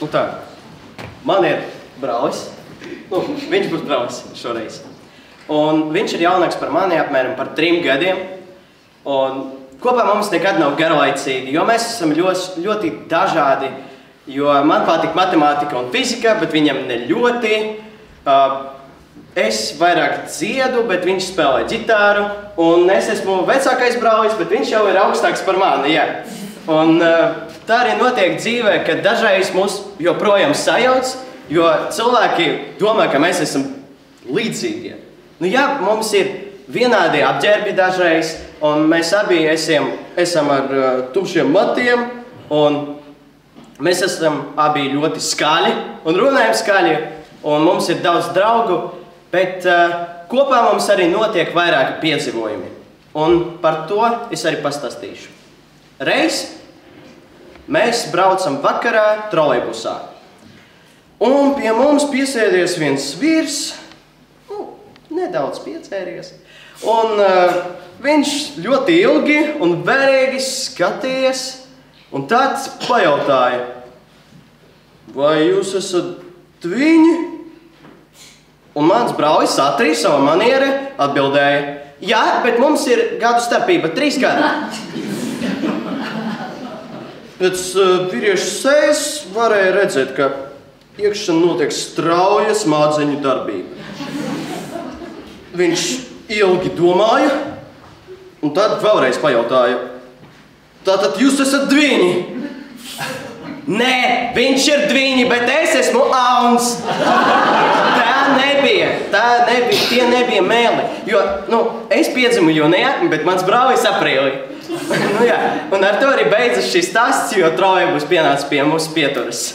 Nu tā, man ir brālis. Viņš būs brālis šoreiz. Un viņš ir jaunāks par mani apmēram par 3 gadiem. Un kopā mums nekad nav garlaicīgi, jo mēs esam ļoti dažādi. Jo man patīk matemātika un fizika, bet viņam ne ļoti. Es vairāk dziedu, bet viņš spēlē ģitāru. Un es esmu vecākais brālis, bet viņš jau ir augstāks par mani, jā. Un tā arī notiek dzīvē, ka dažreiz mūs joprojām sajauc, jo cilvēki domā, ka mēs esam līdzīgi. Nu jā, mums ir vienādi apģērbi dažreiz, un mēs abi esam ar tumšiem matiem, un mēs esam abi ļoti skaļi un runājam skaļi, un mums ir daudz draugu, bet kopā mums arī notiek vairāki piedzīvojumi. Un par to es arī pastāstīšu. Reiz mēs braucam vakarā trolejbusā. Un pie mums piesēdies viens vīrs, nedaudz piecēries. Un viņš ļoti ilgi un vērīgi skaties, un tad pajautāja, vai jūs esat viņi? Un mans brālis Satrīs savā maniere atbildēja, jā, bet mums ir gadu starpība, 3 gadi. Pēc vīrieša sejas varēja redzēt, ka iekšā notiek strauja smadzeņu darbība. Viņš ilgi domāja, un tad vēlreiz pajautāja, tātad jūs esat dviņi? Nē, viņš ir dviņi, bet es esmu auns. Tie nebija mēli, jo, es piedzimu jūnijā, bet mans brālis aprīlī. Un ar to arī beidzas šis stāsts, jo trolejbus pienāca pie mūsu pieturas.